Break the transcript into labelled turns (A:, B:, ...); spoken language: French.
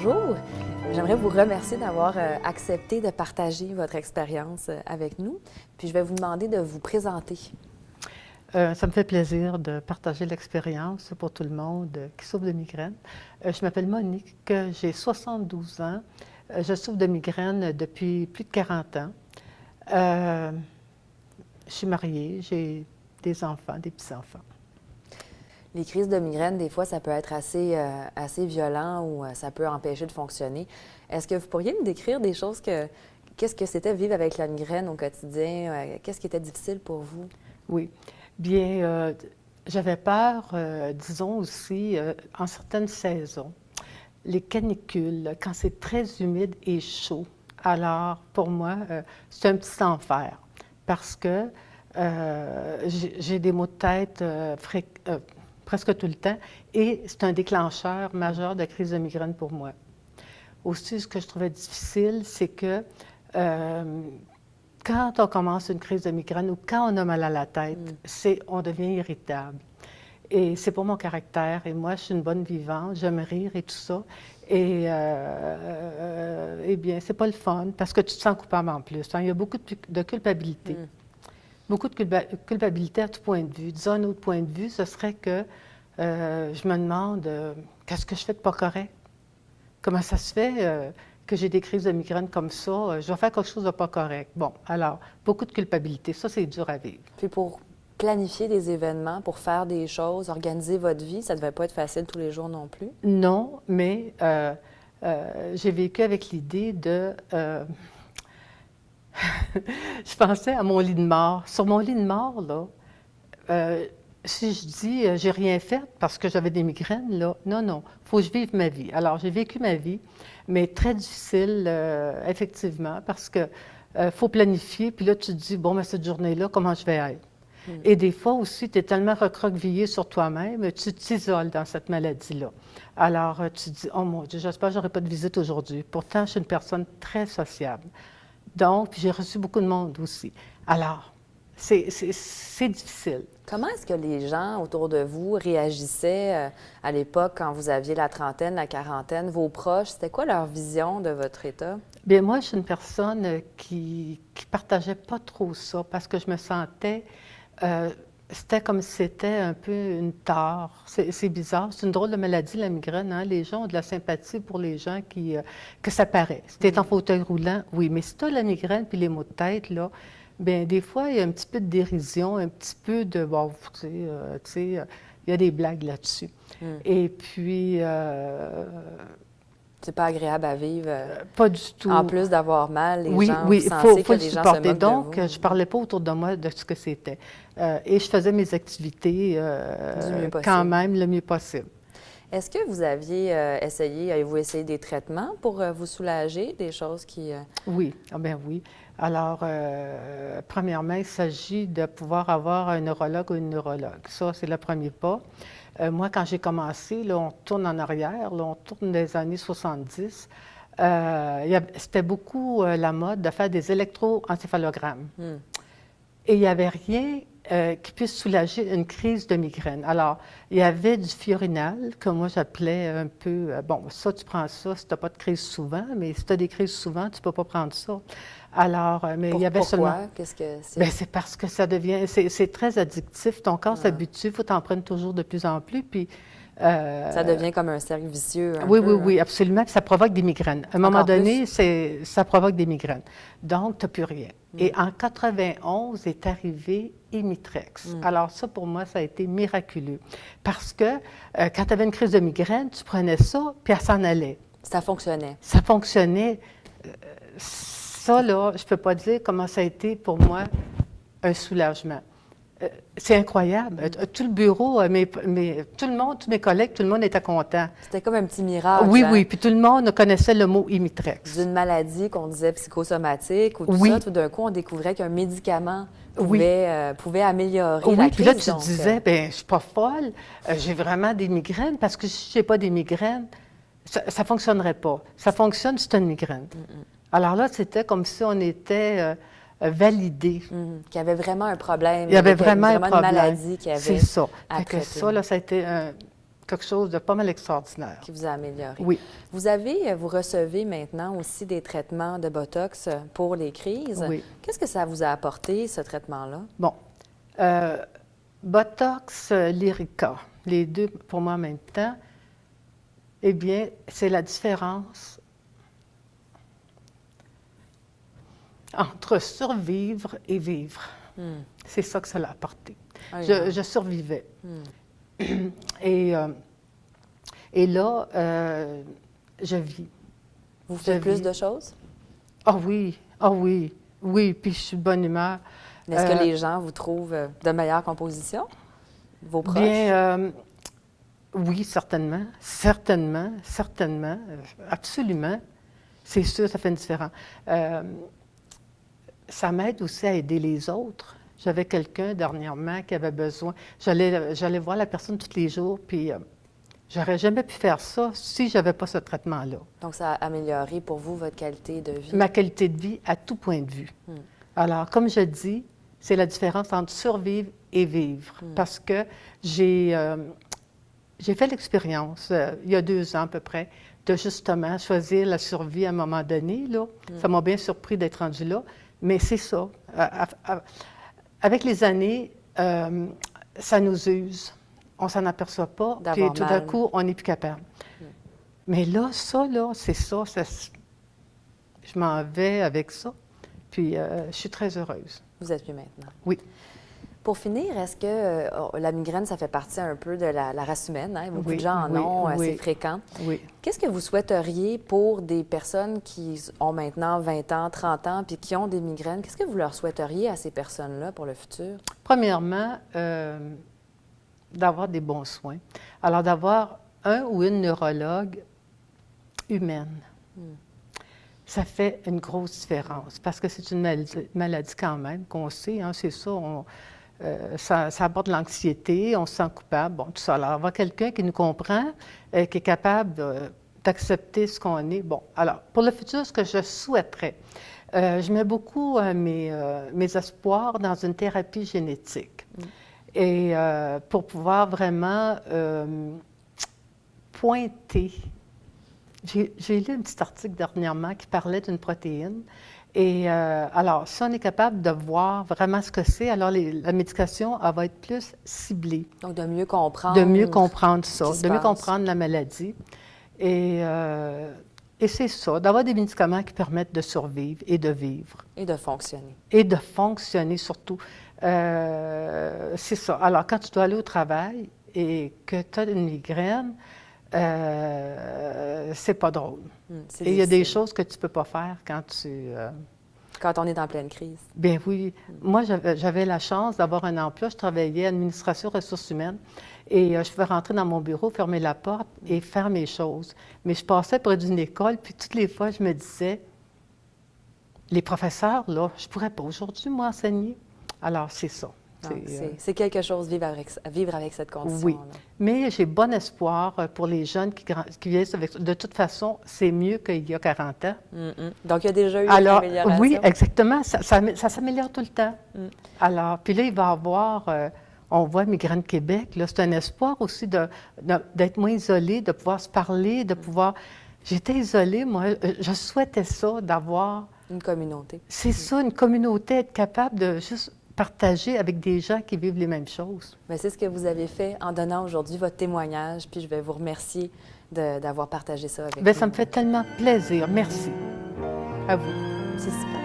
A: Bonjour. J'aimerais vous remercier d'avoir accepté de partager votre expérience avec nous. Puis je vais vous demander de vous présenter.
B: Ça me fait plaisir de partager l'expérience pour tout le monde qui souffre de migraine. Je m'appelle Monique, j'ai 72 ans. Je souffre de migraine depuis plus de 40 ans. Je suis mariée, j'ai des enfants, des petits-enfants.
A: Les crises de migraine, des fois, ça peut être assez violent ou ça peut empêcher de fonctionner. Est-ce que vous pourriez me décrire des choses qu'est-ce que c'était vivre avec la migraine au quotidien? Qu'est-ce qui était difficile pour vous?
B: Oui. Bien, j'avais peur, disons aussi, en certaines saisons, les canicules, quand c'est très humide et chaud. Alors, pour moi, c'est un petit enfer parce que j'ai des maux de tête presque tout le temps et c'est un déclencheur majeur de crise de migraine pour moi. Aussi, ce que je trouvais difficile, c'est que quand on commence une crise de migraine ou quand on a mal à la tête, on devient irritable. Et c'est pas mon caractère. Et moi, je suis une bonne vivante, j'aime rire et tout ça. Et eh bien, c'est pas le fun parce que tu te sens coupable en plus. Hein. Il y a beaucoup de culpabilité. Beaucoup de culpabilité à tout point de vue. Disons, un autre point de vue, ce serait que je me demande qu'est-ce que je fais de pas correct? Comment ça se fait que j'ai des crises de migraine comme ça? Je dois faire quelque chose de pas correct. Bon, alors, beaucoup de culpabilité. Ça, c'est dur à vivre.
A: Puis pour planifier des événements, pour faire des choses, organiser votre vie, ça ne devait pas être facile tous les jours non plus?
B: Non, mais j'ai vécu avec l'idée de... je pensais à mon lit de mort. Sur mon lit de mort, là, si je dis j'ai rien fait parce que j'avais des migraines, là, non, il faut que je vive ma vie. Alors, j'ai vécu ma vie, mais très difficile, effectivement, parce que faut planifier, puis là, tu te dis, bon, mais cette journée-là, comment je vais être? Et des fois aussi, tu es tellement recroquevillé sur toi-même, tu t'isoles dans cette maladie-là. Alors, tu te dis, oh mon Dieu, j'espère que je n'aurai pas de visite aujourd'hui. Pourtant, je suis une personne très sociable. Donc, j'ai reçu beaucoup de monde aussi. Alors, c'est difficile.
A: Comment est-ce que les gens autour de vous réagissaient à l'époque quand vous aviez la trentaine, la quarantaine, vos proches? C'était quoi leur vision de votre état?
B: Bien, moi, je suis une personne qui partageait pas trop ça parce que je me sentais... c'était comme si c'était un peu une tare. C'est bizarre. C'est une drôle de maladie, la migraine. Hein? Les gens ont de la sympathie pour les gens que ça paraît. Si tu es en fauteuil roulant, oui. Mais si tu as la migraine puis les maux de tête, là, bien, des fois, il y a un petit peu de dérision, un petit peu de... Bon, tu sais, il y a des blagues là-dessus. Et puis...
A: c'est pas agréable à vivre.
B: Pas du tout.
A: En plus d'avoir mal, les
B: oui,
A: gens,
B: oui,
A: vous
B: faut
A: sentez que
B: le
A: les gens
B: supporter.
A: se moquent
B: Donc,
A: de vous.
B: je parlais pas autour de moi de ce que c'était. Et je faisais mes activités
A: Du mieux possible.
B: quand même le mieux possible.
A: Est-ce que vous aviez avez-vous essayé des traitements pour vous soulager, des choses qui...
B: Oui, ah ben oui. Alors, premièrement, il s'agit de pouvoir avoir un neurologue ou une neurologue. Ça, c'est le premier pas. Moi, quand j'ai commencé, là, on tourne en arrière, là, on tourne des années 70. C'était beaucoup la mode de faire des électroencéphalogrammes. Et il n'y avait rien qui puisse soulager une crise de migraine. Alors, il y avait du fiorinal, que moi j'appelais un peu, bon, ça, tu prends ça si tu n'as pas de crise souvent, mais si tu as des crises souvent, tu ne peux pas prendre ça. Alors, mais il y avait
A: Pourquoi?
B: seulement...
A: Qu'est-ce que c'est?
B: Bien, c'est parce que ça devient... C'est très addictif. Ton corps s'habitue, il faut t'en prendre toujours de plus en plus, puis...
A: ça devient comme un cercle vicieux.
B: Oui, oui, absolument. Puis ça provoque des migraines. À un moment donné, ça provoque des migraines. Donc, tu n'as plus rien. Et en 91 est arrivé Imitrex. Alors ça, pour moi, ça a été miraculeux. Parce que quand tu avais une crise de migraine, tu prenais ça, puis elle s'en allait.
A: Ça fonctionnait.
B: Ça fonctionnait. Ça, là, je ne peux pas dire comment ça a été pour moi un soulagement. C'est incroyable. Tout le bureau, tout le monde, tous mes collègues, tout le monde était content.
A: C'était comme un petit miracle.
B: Oui,
A: hein?
B: oui. Puis tout le monde connaissait le mot Imitrex.
A: D'une maladie qu'on disait psychosomatique ou tout ça, tout d'un coup, on découvrait qu'un médicament pouvait améliorer la crise.
B: Puis là, tu te disais, bien, je ne suis pas folle, j'ai vraiment des migraines, parce que si je n'ai pas des migraines, ça ne fonctionnerait pas. Ça fonctionne si tu as une migraine. Alors là, c'était comme si on était... validé.
A: Qu'il y avait vraiment un problème.
B: Il y avait vraiment un
A: une
B: problème.
A: maladie qui avait
B: C'est ça.
A: à
B: Fait que
A: traiter.
B: ça, là, ça a été quelque chose de pas mal extraordinaire.
A: Qui vous a amélioré.
B: Oui,
A: Vous recevez maintenant aussi des traitements de Botox pour les crises.
B: oui.
A: Qu'est-ce que ça vous a apporté, ce traitement-là?
B: Bon. Botox, Lyrica, les deux pour moi en même temps, eh bien, c'est la différence entre survivre et vivre. C'est ça que ça l'a apporté.
A: Ah,
B: Je survivais. Et là, je vis.
A: Vous faites plus de choses?
B: Ah oui, ah oui, oui, puis je suis de bonne humeur.
A: Est-ce que les gens vous trouvent de meilleure composition? Vos proches?
B: Bien, oui, certainement, certainement, certainement, absolument. C'est sûr, ça fait une différence. Ça m'aide aussi à aider les autres. J'avais quelqu'un dernièrement qui avait besoin. J'allais voir la personne tous les jours, puis j'aurais jamais pu faire ça si je n'avais pas ce traitement-là.
A: Donc, ça a amélioré pour vous votre qualité de vie?
B: Ma qualité de vie à tout point de vue. Alors, comme je dis, c'est la différence entre survivre et vivre. Parce que j'ai fait l'expérience, il y a 2 ans à peu près, de justement choisir la survie à un moment donné. Là. Ça m'a bien surpris d'être rendu là. Mais c'est ça. Avec les années, ça nous use. On ne s'en aperçoit pas. Puis tout d'un coup, on n'est plus capable. Mais là, ça, là, c'est ça. Je m'en vais avec ça. Puis je suis très heureuse.
A: Vous êtes mieux maintenant?
B: Oui.
A: Pour finir, est-ce que la migraine, ça fait partie un peu de la race humaine? Hein? Beaucoup
B: Oui,
A: de gens en
B: oui,
A: ont,
B: oui.
A: c'est fréquent.
B: Oui.
A: Qu'est-ce que vous souhaiteriez pour des personnes qui ont maintenant 20 ans, 30 ans, puis qui ont des migraines? Qu'est-ce que vous leur souhaiteriez à ces personnes-là pour le futur?
B: Premièrement, d'avoir des bons soins. Alors, d'avoir un ou une neurologue humaine. Ça fait une grosse différence parce que c'est une maladie quand même, qu'on sait, hein, c'est ça, ça apporte l'anxiété, on se sent coupable, bon, tout ça. Alors, avoir quelqu'un qui nous comprend, qui est capable d'accepter ce qu'on est. Bon, alors, pour le futur, ce que je souhaiterais, je mets beaucoup mes espoirs dans une thérapie génétique. Et pour pouvoir vraiment pointer. J'ai lu un petit article dernièrement qui parlait d'une protéine. Et alors, si on est capable de voir vraiment ce que c'est, alors la médication, elle va être plus ciblée.
A: Donc, de mieux comprendre.
B: De mieux comprendre ça, de mieux
A: passe.
B: comprendre la maladie. Et c'est ça, d'avoir des médicaments qui permettent de survivre et de vivre.
A: Et de fonctionner.
B: Et de fonctionner surtout. C'est ça. Alors, quand tu dois aller au travail et que tu as une migraine, c'est pas drôle. Et il y a des choses que tu ne peux pas faire quand tu...
A: Quand on est en pleine crise.
B: Bien oui. Moi, j'avais la chance d'avoir un emploi. Je travaillais à l'administration ressources humaines et je pouvais rentrer dans mon bureau, fermer la porte et faire mes choses. Mais je passais près d'une école, puis toutes les fois, je me disais, les professeurs, là, je ne pourrais pas aujourd'hui, moi, enseigner. Alors, c'est ça.
A: C'est quelque chose, vivre avec cette condition-là.
B: Oui, mais j'ai bon espoir pour les jeunes qui vieillissent avec ça. De toute façon, c'est mieux qu'il y a 40 ans.
A: Donc, il y a déjà eu une
B: Alors,
A: amélioration.
B: oui, exactement. Ça s'améliore tout le temps. Alors, puis là, il va y avoir, on voit Migraine Québec, là, c'est un espoir aussi d'être moins isolé, de pouvoir se parler, de pouvoir... J'étais isolée, moi, je souhaitais ça, d'avoir...
A: Une communauté.
B: C'est ça, une communauté, être capable de juste partager avec des gens qui vivent les mêmes choses.
A: Bien, c'est ce que vous avez fait en donnant aujourd'hui votre témoignage, puis je vais vous remercier d'avoir partagé ça avec
B: Bien,
A: nous.
B: ça me fait tellement plaisir. Merci. À vous.
A: C'est super.